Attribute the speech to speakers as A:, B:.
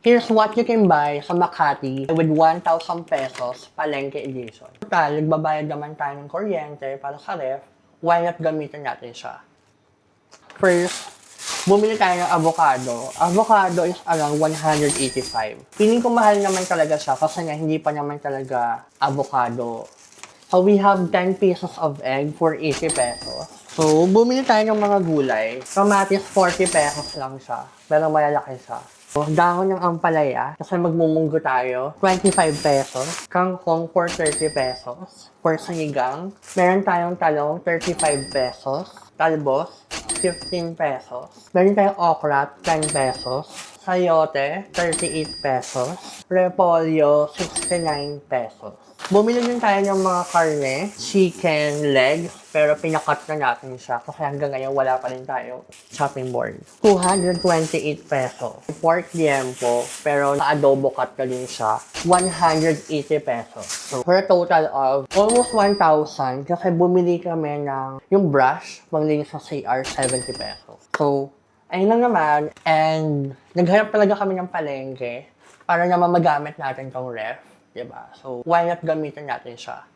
A: Here's what you can buy sa Makati with 1,000 pesos Palengke Edition. Total, nagbabayad naman tayo ng kuryente para sa ref, why not gamitin natin siya? First, bumili tayo ng avocado. Avocado is around 185. Piling ko mahal naman talaga siya kasi nga hindi pa naman talaga avocado. So we have 10 pieces of egg for 80 pesos. So, bumili tayo ng mga gulay. Kamatis, 40 pesos lang siya. Pero malalaki siya. So, dahon ng ampalaya, kasi magmumunggo tayo, 25 pesos. Kangkong for 30 pesos. For sinigang, meron tayong talong, 35 pesos. Talbos, 15 pesos. Meron tayong okra, 10 pesos. Sayote, 38 pesos. Repolyo, 69 pesos. Bumili din tayo ng mga karne, chicken legs, pero pinakat na natin siya kasi hanggang ngayon wala pa rin tayo chopping board. 228 pesos. Pork liempo, pero na-adobo cut na din siya, 180 pesos. So, for a total of almost 1,000 kasi bumili kami ng yung brush, panglinis sa CR, 70 pesos. So, ayun lang naman, and naghanap talaga kami ng palengke para naman magamit natin tong ref. Diba? So, why not gamitin natin siya?